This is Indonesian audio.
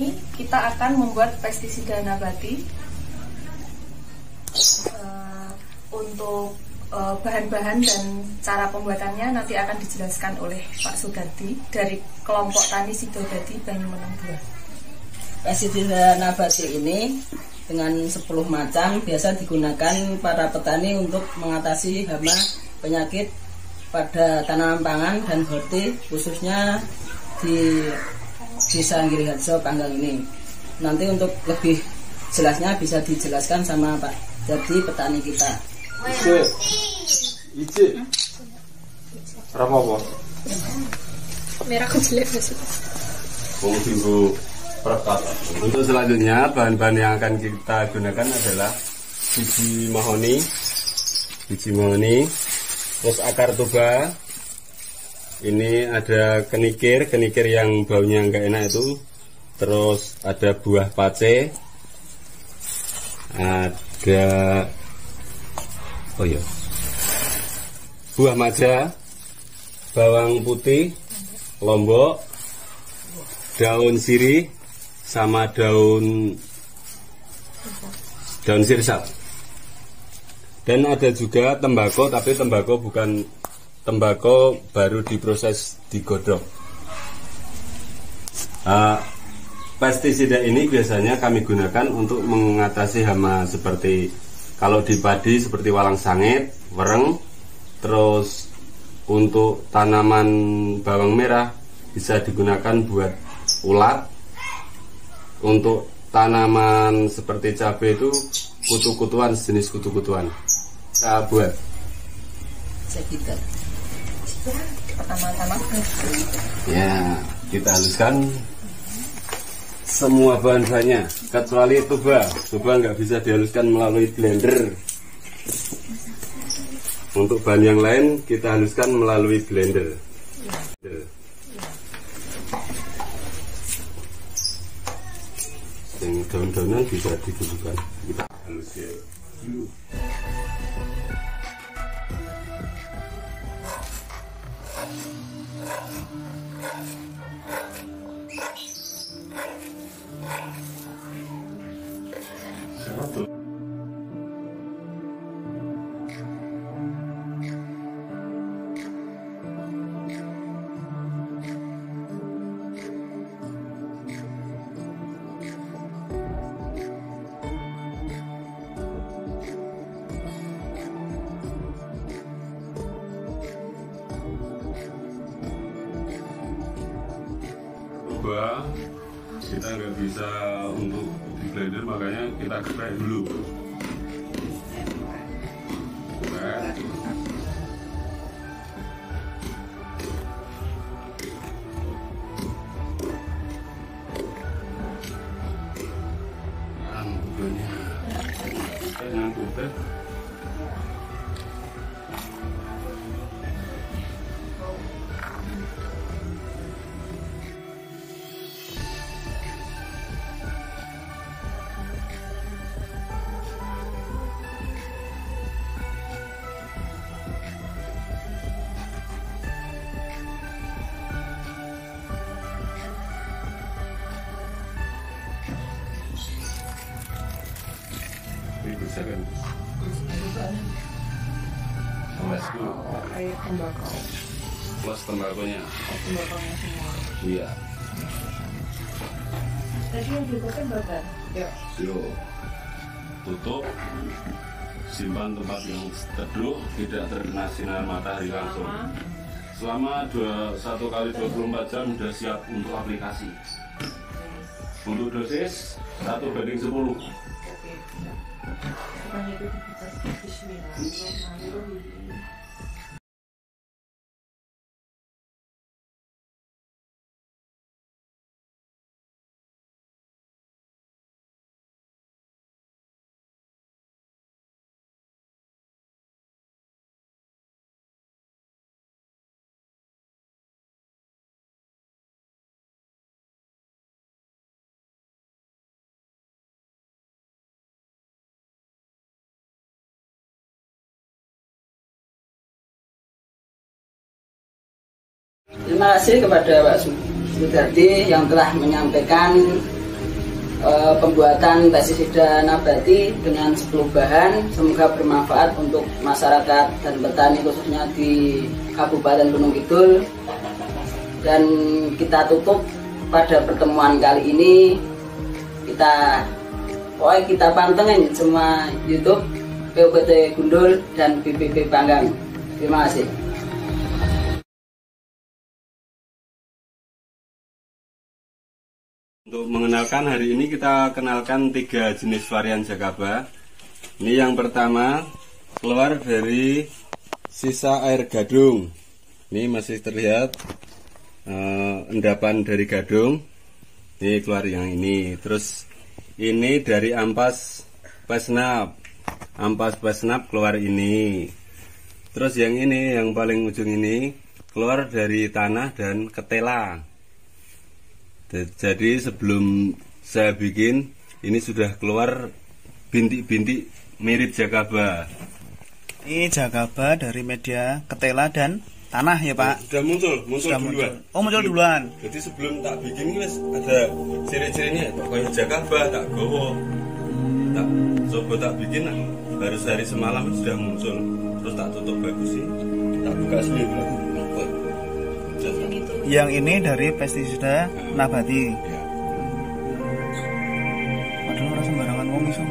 Kita akan membuat pestisida nabati. Untuk bahan-bahan dan cara pembuatannya nanti akan dijelaskan oleh Pak Sudardi dari kelompok Tani Sidodadi Banyumeneng 2. Pestisida nabati ini dengan 10 macam biasa digunakan para petani untuk mengatasi hama penyakit pada tanaman pangan dan horti, khususnya di Desa Giriharjo Panggang ini. Nanti untuk lebih jelasnya bisa dijelaskan sama Pak Jadi petani kita. Ije. Berapa apa? Merah kejelek maksudnya. Tunggu perkat. Untuk selanjutnya bahan-bahan yang akan kita gunakan adalah biji mahoni, terus akar tuba. Ini ada kenikir yang baunya enggak enak itu. Terus ada buah pace, ada buah maja, bawang putih, lombok, daun sirih, sama daun sirsak. Dan ada juga tembakau, tapi tembakau bukan tembakau baru diproses digodok. Pestisida ini biasanya kami gunakan untuk mengatasi hama seperti kalau di padi seperti walang sangit, wereng. Terus untuk tanaman bawang merah bisa digunakan buat ulat. Untuk tanaman seperti cabai itu kutu-kutuan, jenis kutu-kutuan. Kita buat. Pertama-tama ya, kita haluskan semua bahan-bahannya kecuali tuba nggak bisa dihaluskan melalui blender. Untuk bahan yang lain kita haluskan melalui blender. Yang daun-daunan bisa ditubuhkan, kita haluskan dulu. Kita nggak bisa untuk di blender, makanya kita geprek dulu. air tembakau. Plus tembakonya. Tembakonya semua. Iya. Tadi yang dibakar bakar. Ya. Yuk. Tutup. Simpan tempat yang teduh, tidak terkena sinar matahari langsung. Selama 1 kali 24 jam sudah siap untuk aplikasi. Untuk dosis 1:10. Oke. Semuanya itu dibuka. Bismillahirrahmanirrahim. Terima kasih kepada Pak Sudardi yang telah menyampaikan pembuatan pestisida nabati dengan 10 bahan. Semoga bermanfaat untuk masyarakat dan petani khususnya di Kabupaten Gunung Kidul. Dan kita tutup pada pertemuan kali ini, kita pantengin semua YouTube PUPT Gundul dan BPP Panggang. Terima kasih. Untuk mengenalkan, hari ini kita kenalkan 3 jenis varian Jakaba. Ini yang pertama keluar dari sisa air gadung. Ini masih terlihat endapan dari gadung. Ini keluar yang ini. Terus ini dari ampas pesnap. Ampas pesnap keluar ini. Terus yang ini, yang paling ujung ini keluar dari tanah dan ketela. Jadi sebelum saya bikin, ini sudah keluar bintik-bintik mirip Jakaba. Ini Jakaba dari media ketela dan tanah ya Pak? Sudah muncul duluan. Oh, muncul duluan. Jadi sebelum tak bikin wes ada ciri-cirinya, kayak Jakaba tak gowo. Tak coba tak bikin, baru sehari semalam sudah muncul. Terus tak tutup bagus sih. Tak buka sendiri. Yang ini dari pestisida nabati. Ya. Padahal orang sembarangan ngomong iso